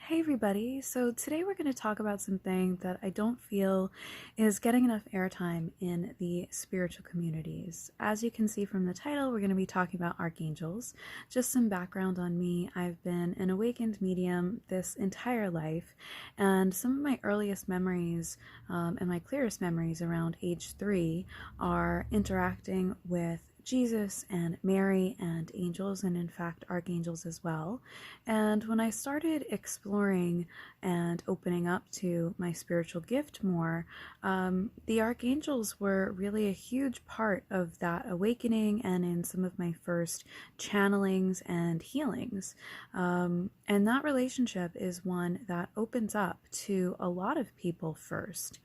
Hey everybody, so today we're going to talk about something that I don't feel is getting enough airtime in the spiritual communities. As you can see from the title, we're going to be talking about archangels. Just some background on me: I've been an awakened medium this entire life, and some of my earliest memories and my clearest memories around age 3 are interacting with Jesus and Mary and angels, and in fact archangels as well. And when I started exploring and opening up to my spiritual gift more, the archangels were really a huge part of that awakening and in some of my first channelings and healings. And that relationship is one that opens up to a lot of people first,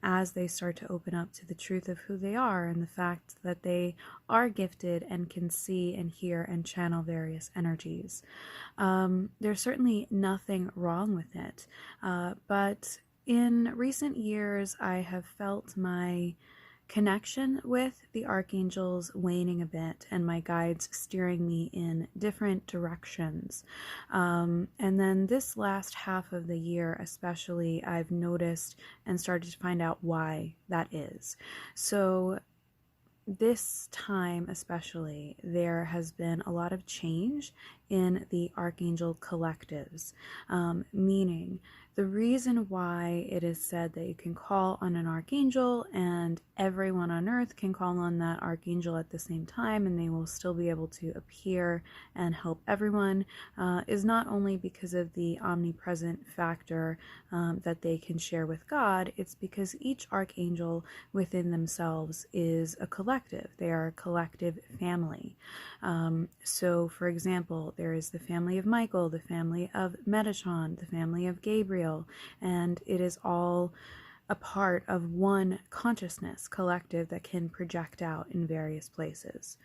as they start to open up to the truth of who they are and the fact that they are gifted and can see and hear and channel various energies. There's certainly nothing wrong with it, but in recent years I have felt my connection with the archangels waning a bit and my guides steering me in different directions. And then this last half of the year especially, I've noticed and started to find out why that is. So this time especially, there has been a lot of change in the archangel collectives, meaning the reason why it is said that you can call on an archangel and everyone on earth can call on that archangel at the same time and they will still be able to appear and help everyone, is not only because of the omnipresent factor that they can share with God. It's because each archangel within themselves is a collective. They are a collective family. So for example, there is the family of Michael, the family of Metatron, the family of Gabriel, and it is all a part of one consciousness collective that can project out in various places.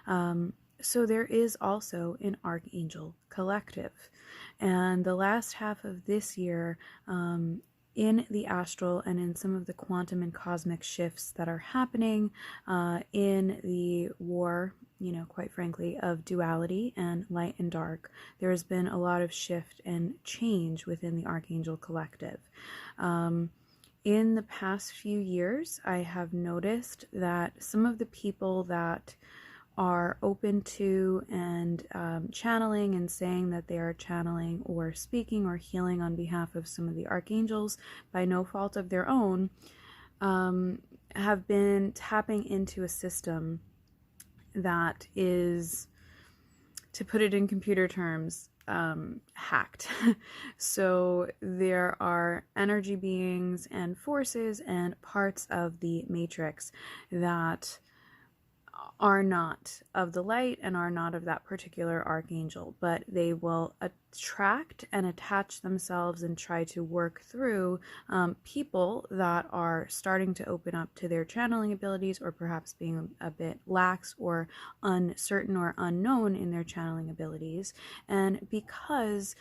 So there is also an archangel collective. And the last half of this year, in the astral and in some of the quantum and cosmic shifts that are happening in the war, quite frankly, of duality and light and dark, there has been a lot of shift and change within the archangel collective. In the past few years, I have noticed that some of the people that are open to and channeling and saying that they are channeling or speaking or healing on behalf of some of the archangels by no fault of their own, have been tapping into a system that is, to put it in computer terms, hacked. So there are energy beings and forces and parts of the matrix that are not of the light and are not of that particular archangel, but they will attract and attach themselves and try to work through people that are starting to open up to their channeling abilities, or perhaps being a bit lax or uncertain or unknown in their channeling abilities. And because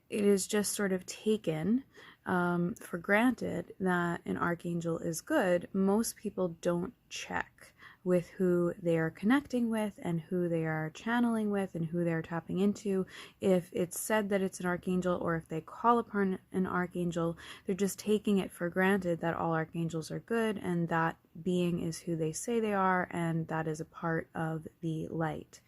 it is just sort of taken for granted that an archangel is good, most people don't check with who they are connecting with and who they are channeling with and who they're tapping into. If it's said that it's an archangel, or if they call upon an archangel, they're just taking it for granted that all archangels are good and that being is who they say they are, and that is a part of the light.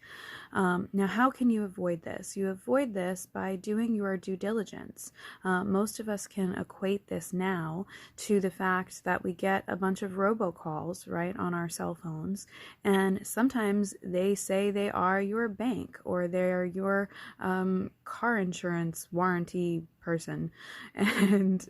Now, how can you avoid this? You avoid this by doing your due diligence. Most of us can equate this now to the fact that we get a bunch of robocalls, right, on our cell phones, and sometimes they say they are your bank or they're your car insurance warranty person, and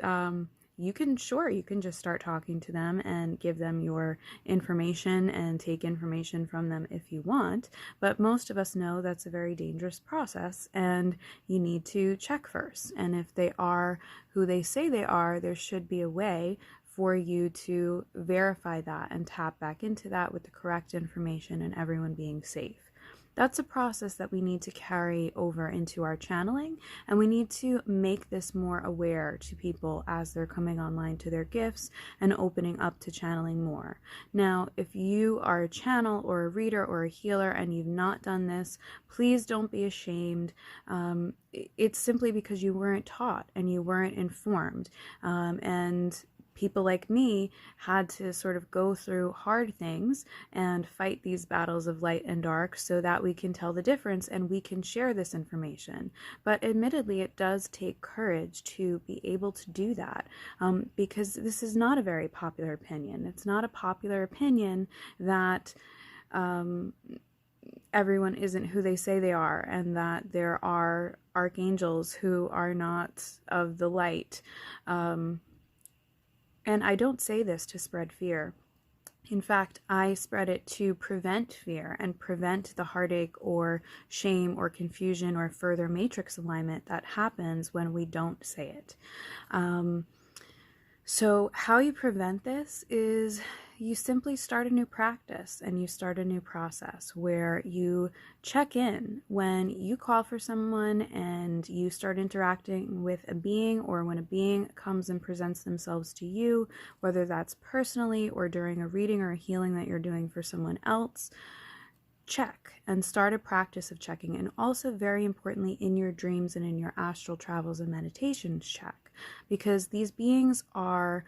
you can just start talking to them and give them your information and take information from them if you want, but most of us know that's a very dangerous process and you need to check first. And if they are who they say they are, there should be a way for you to verify that and tap back into that with the correct information and everyone being safe. That's a process that we need to carry over into our channeling, and we need to make this more aware to people as they're coming online to their gifts and opening up to channeling more. Now, if you are a channel or a reader or a healer and you've not done this, please don't be ashamed. It's simply because you weren't taught and you weren't informed. And people like me had to sort of go through hard things and fight these battles of light and dark so that we can tell the difference and we can share this information. But admittedly, it does take courage to be able to do that, because this is not a very popular opinion. It's not a popular opinion that everyone isn't who they say they are, and that there are archangels who are not of the light. And I don't say this to spread fear. In fact, I spread it to prevent fear and prevent the heartache or shame or confusion or further matrix alignment that happens when we don't say it. So how you prevent this is you simply start a new practice and you start a new process where you check in when you call for someone and you start interacting with a being, or when a being comes and presents themselves to you, whether that's personally or during a reading or a healing that you're doing for someone else. Check and start a practice of checking. And also, very importantly, in your dreams and in your astral travels and meditations, check, because these beings are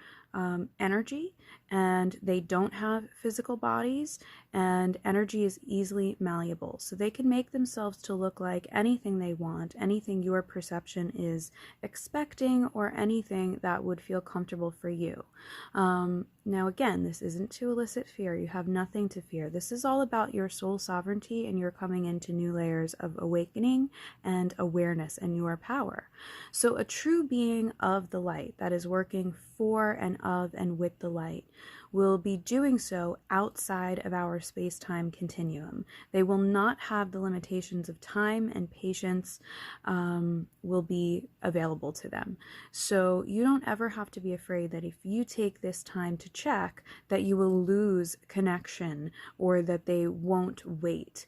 energy, and they don't have physical bodies, and energy is easily malleable. So they can make themselves to look like anything they want, anything your perception is expecting, or anything that would feel comfortable for you. Now, again, this isn't to elicit fear. You have nothing to fear. This is all about your soul sovereignty, and you're coming into new layers of awakening and awareness and your power. So a true being of the light that is working for and of and with the light will be doing so outside of our space-time continuum. They will not have the limitations of time, and patience will be available to them. So you don't ever have to be afraid that if you take this time to check, that you will lose connection or that they won't wait,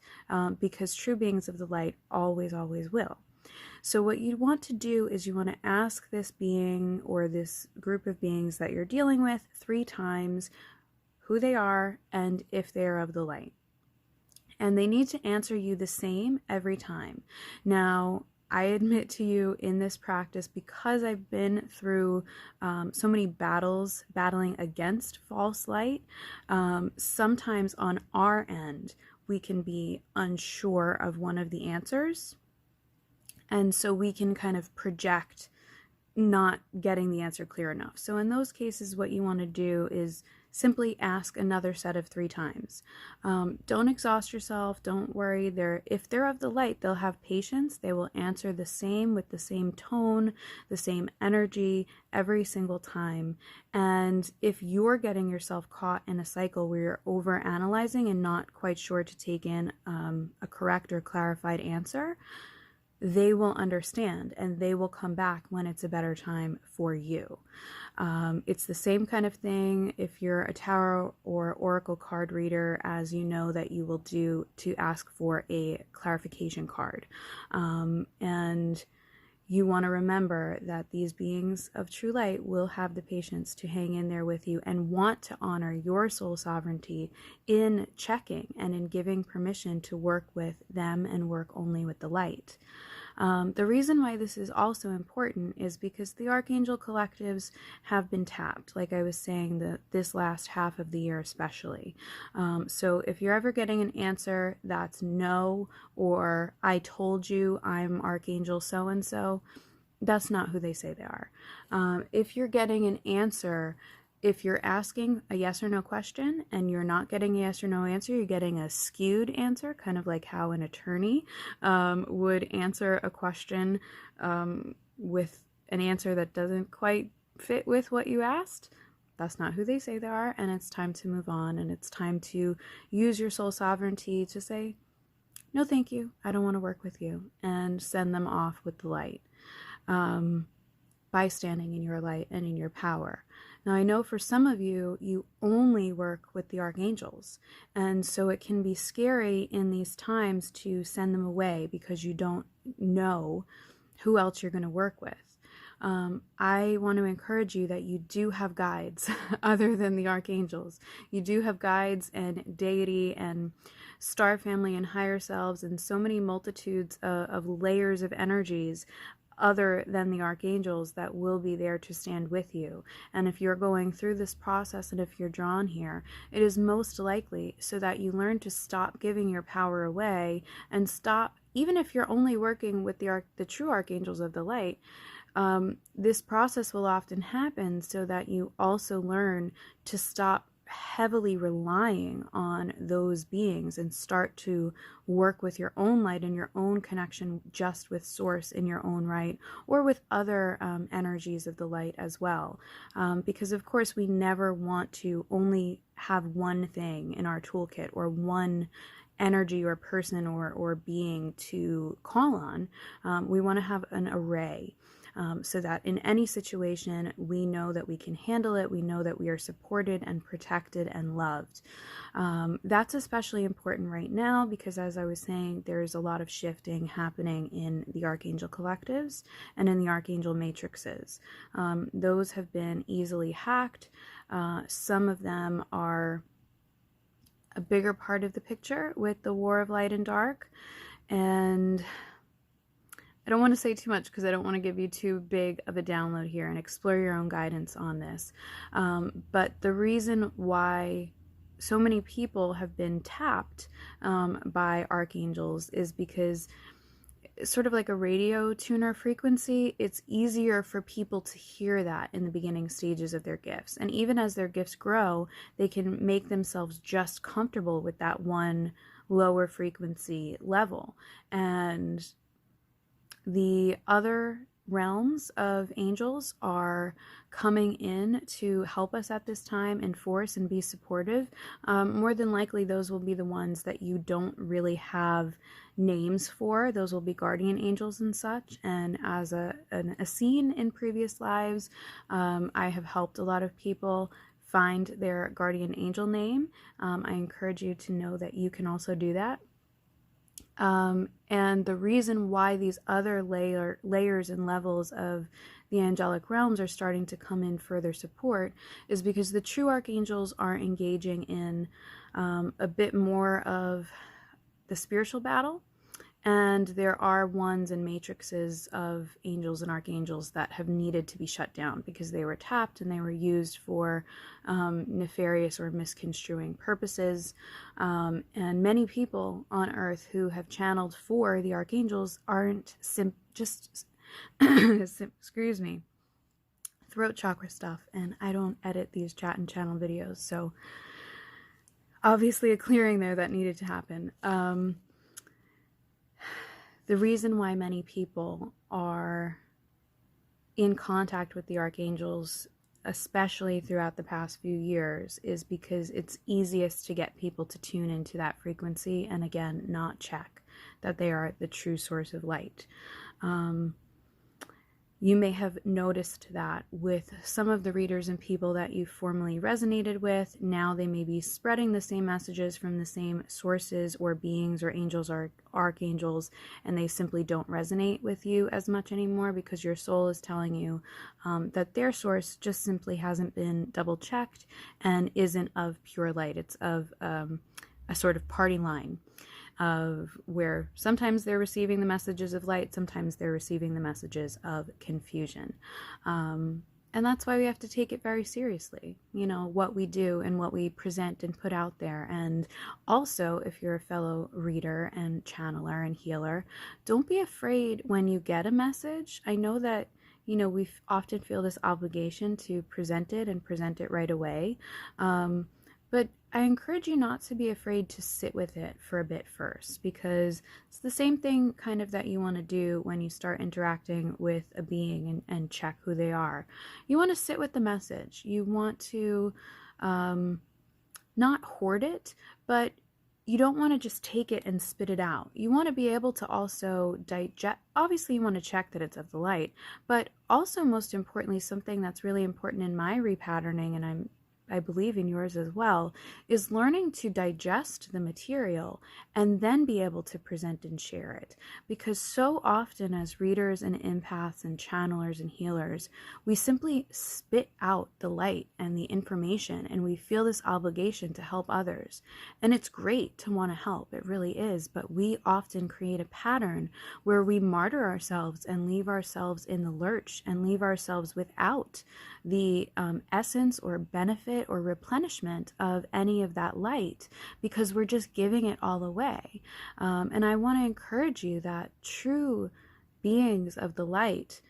because true beings of the light always, always will. So what you want to do is you want to ask this being or this group of beings that you're dealing with 3 times who they are and if they are of the light. And they need to answer you the same every time. Now, I admit to you in this practice, because I've been through so many battles, battling against false light, sometimes on our end, we can be unsure of one of the answers. And so we can kind of project not getting the answer clear enough. So in those cases, what you want to do is simply ask another set of 3 times. Don't exhaust yourself. Don't worry. If they're of the light, they'll have patience. They will answer the same with the same tone, the same energy every single time. And if you're getting yourself caught in a cycle where you're over analyzing and not quite sure to take in a correct or clarified answer, they will understand and they will come back when it's a better time for you. It's the same kind of thing if you're a tarot or oracle card reader, as you know that you will do to ask for a clarification card. And you want to remember that these beings of true light will have the patience to hang in there with you and want to honor your soul sovereignty in checking and in giving permission to work with them and work only with the light. The reason why this is also important is because the Archangel collectives have been tapped, like I was saying, this last half of the year especially. So if you're ever getting an answer that's no, or I told you I'm Archangel so-and-so, that's not who they say they are. If you're getting an answer, if you're asking a yes or no question and you're not getting a yes or no answer, you're getting a skewed answer, kind of like how an attorney would answer a question with an answer that doesn't quite fit with what you asked. That's not who they say they are, and it's time to move on, and it's time to use your soul sovereignty to say, no thank you, I don't want to work with you, and send them off with the light. By standing in your light and in your power. Now, I know for some of you, you only work with the archangels, and so it can be scary in these times to send them away because you don't know who else you're going to work with. I want to encourage you that you do have guides other than the archangels. You do have guides and deity and star family and higher selves and so many multitudes of layers of energies other than the archangels that will be there to stand with you. And if you're going through this process and if you're drawn here, it is most likely so that you learn to stop giving your power away and stop, even if you're only working with the true archangels of the light. This process will often happen so that you also learn to stop heavily relying on those beings and start to work with your own light and your own connection just with source in your own right, or with other energies of the light as well. Because of course we never want to only have one thing in our toolkit or one energy or person or being to call on. We want to have an array. So that in any situation, we know that we can handle it. We know that we are supported and protected and loved. That's especially important right now because, as I was saying, there's a lot of shifting happening in the Archangel collectives and in the Archangel matrices. Those have been easily hacked. Some of them are a bigger part of the picture with the War of Light and Dark. And I don't want to say too much because I don't want to give you too big of a download here, and explore your own guidance on this. But the reason why so many people have been tapped by archangels is because, sort of like a radio tuner frequency, it's easier for people to hear that in the beginning stages of their gifts. And even as their gifts grow, they can make themselves just comfortable with that one lower frequency level. And the other realms of angels are coming in to help us at this time, enforce and be supportive. More than likely, those will be the ones that you don't really have names for. Those will be guardian angels and such. And as a scene in previous lives, I have helped a lot of people find their guardian angel name. I encourage you to know that you can also do that. And the reason why these other layers and levels of the angelic realms are starting to come in further support is because the true archangels are engaging in a bit more of the spiritual battle. And there are ones and matrices of angels and archangels that have needed to be shut down because they were tapped and they were used for nefarious or misconstruing purposes. And many people on earth who have channeled for the archangels aren't just, excuse me, throat chakra stuff. And I don't edit these chat and channel videos. So obviously a clearing there that needed to happen. The reason why many people are in contact with the archangels, especially throughout the past few years, is because it's easiest to get people to tune into that frequency and, again, not check that they are the true source of light. You may have noticed that with some of the readers and people that you formerly resonated with. Now they may be spreading the same messages from the same sources or beings or angels or archangels, and they simply don't resonate with you as much anymore because your soul is telling you that their source just simply hasn't been double checked and isn't of pure light. It's of a sort of party line of where sometimes they're receiving the messages of light, sometimes they're receiving the messages of confusion. And that's why we have to take it very seriously, you know, what we do and what we present and put out there. And also, if you're a fellow reader and channeler and healer, don't be afraid when you get a message. I know that, you know, we often feel this obligation to present it and present it right away. But I encourage you not to be afraid to sit with it for a bit first, because it's the same thing kind of that you want to do when you start interacting with a being and check who they are. You want to sit with the message. You want to not hoard it, but you don't want to just take it and spit it out. You want to be able to also digest. Obviously, you want to check that it's of the light, but also, most importantly, something that's really important in my repatterning, and I believe in yours as well, is learning to digest the material and then be able to present and share it. Because so often as readers and empaths and channelers and healers, we simply spit out the light and the information, and we feel this obligation to help others. And it's great to want to help, it really is, but we often create a pattern where we martyr ourselves and leave ourselves in the lurch and leave ourselves without the essence or benefit or replenishment of any of that light, because we're just giving it all away. And I want to encourage you that true beings of the light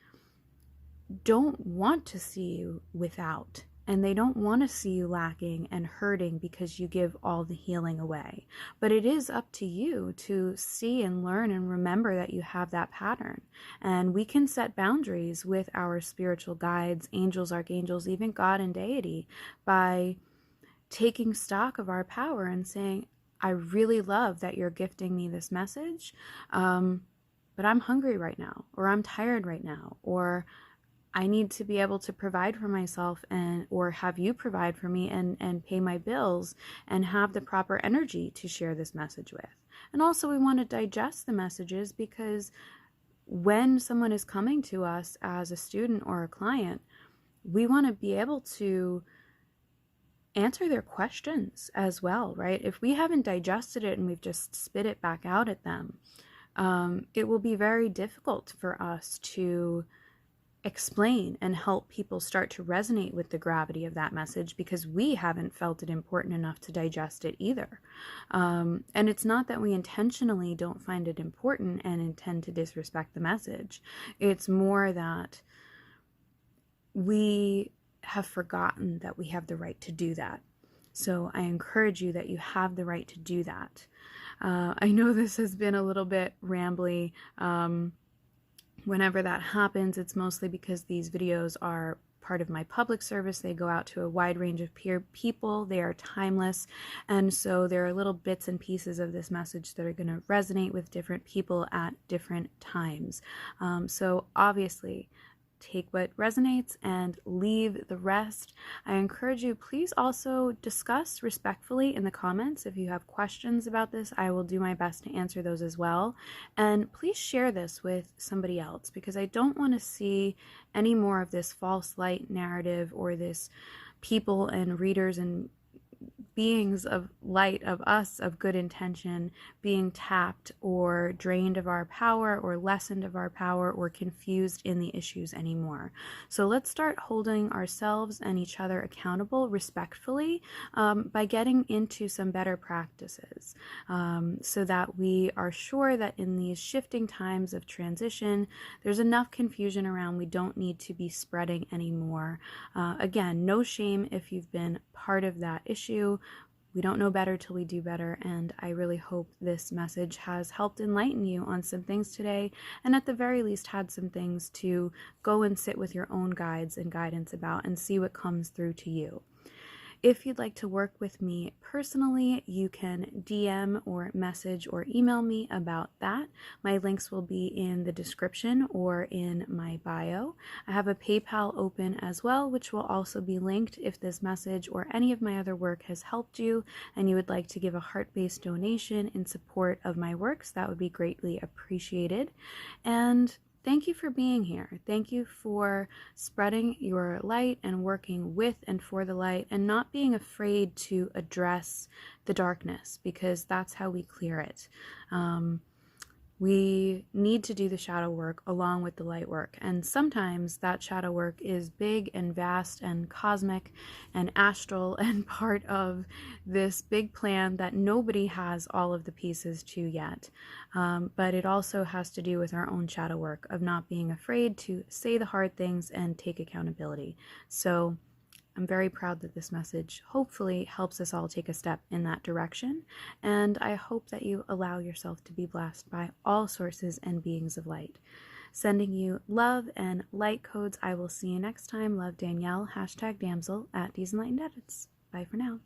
don't want to see you without, and they don't want to see you lacking and hurting because you give all the healing away. But it is up to you to see and learn and remember that you have that pattern. And we can set boundaries with our spiritual guides, angels, archangels, even God and deity, by taking stock of our power and saying, I really love that you're gifting me this message, but I'm hungry right now, or I'm tired right now, or I need to be able to provide for myself, and or have you provide for me and pay my bills and have the proper energy to share this message with. And also, we want to digest the messages, because when someone is coming to us as a student or a client, we want to be able to answer their questions as well, right? If we haven't digested it and we've just spit it back out at them, it will be very difficult for us to explain and help people start to resonate with the gravity of that message, because we haven't felt it important enough to digest it either. And it's not that we intentionally don't find it important and intend to disrespect the message. It's more that we have forgotten that we have the right to do that. So I encourage you that you have the right to do that. I know this has been a little bit rambly. Whenever that happens, it's mostly because these videos are part of my public service. They go out to a wide range of people. They are timeless. And so there are little bits and pieces of this message that are going to resonate with different people at different times. So obviously, take what resonates and leave the rest. I encourage you, please also discuss respectfully in the comments. If you have questions about this, I will do my best to answer those as well. And please share this with somebody else, because I don't want to see any more of this false light narrative, or this people and readers and beings of light, of us, of good intention, being tapped or drained of our power, or lessened of our power, or confused in the issues anymore. So let's start holding ourselves and each other accountable respectfully, by getting into some better practices, so that we are sure that in these shifting times of transition, there's enough confusion around. We don't need to be spreading anymore. Again, no shame if you've been part of that issue. We don't know better till we do better, and I really hope this message has helped enlighten you on some things today, and at the very least had some things to go and sit with your own guides and guidance about and see what comes through to you. If you'd like to work with me personally, you can DM or message or email me about that. My links will be in the description or in my bio. I have a PayPal open as well, which will also be linked if this message or any of my other work has helped you and you would like to give a heart-based donation in support of my works. That would be greatly appreciated. And thank you for being here. Thank you for spreading your light and working with and for the light, and not being afraid to address the darkness, because that's how we clear it. We need to do the shadow work along with the light work, and sometimes that shadow work is big and vast and cosmic and astral and part of this big plan that nobody has all of the pieces to yet. But it also has to do with our own shadow work of not being afraid to say the hard things and take accountability. So I'm very proud that this message hopefully helps us all take a step in that direction, and I hope that you allow yourself to be blessed by all sources and beings of light. Sending you love and light codes. I will see you next time. Love, Danielle, #Damsel at Dee's Enlightened Edits. Bye for now.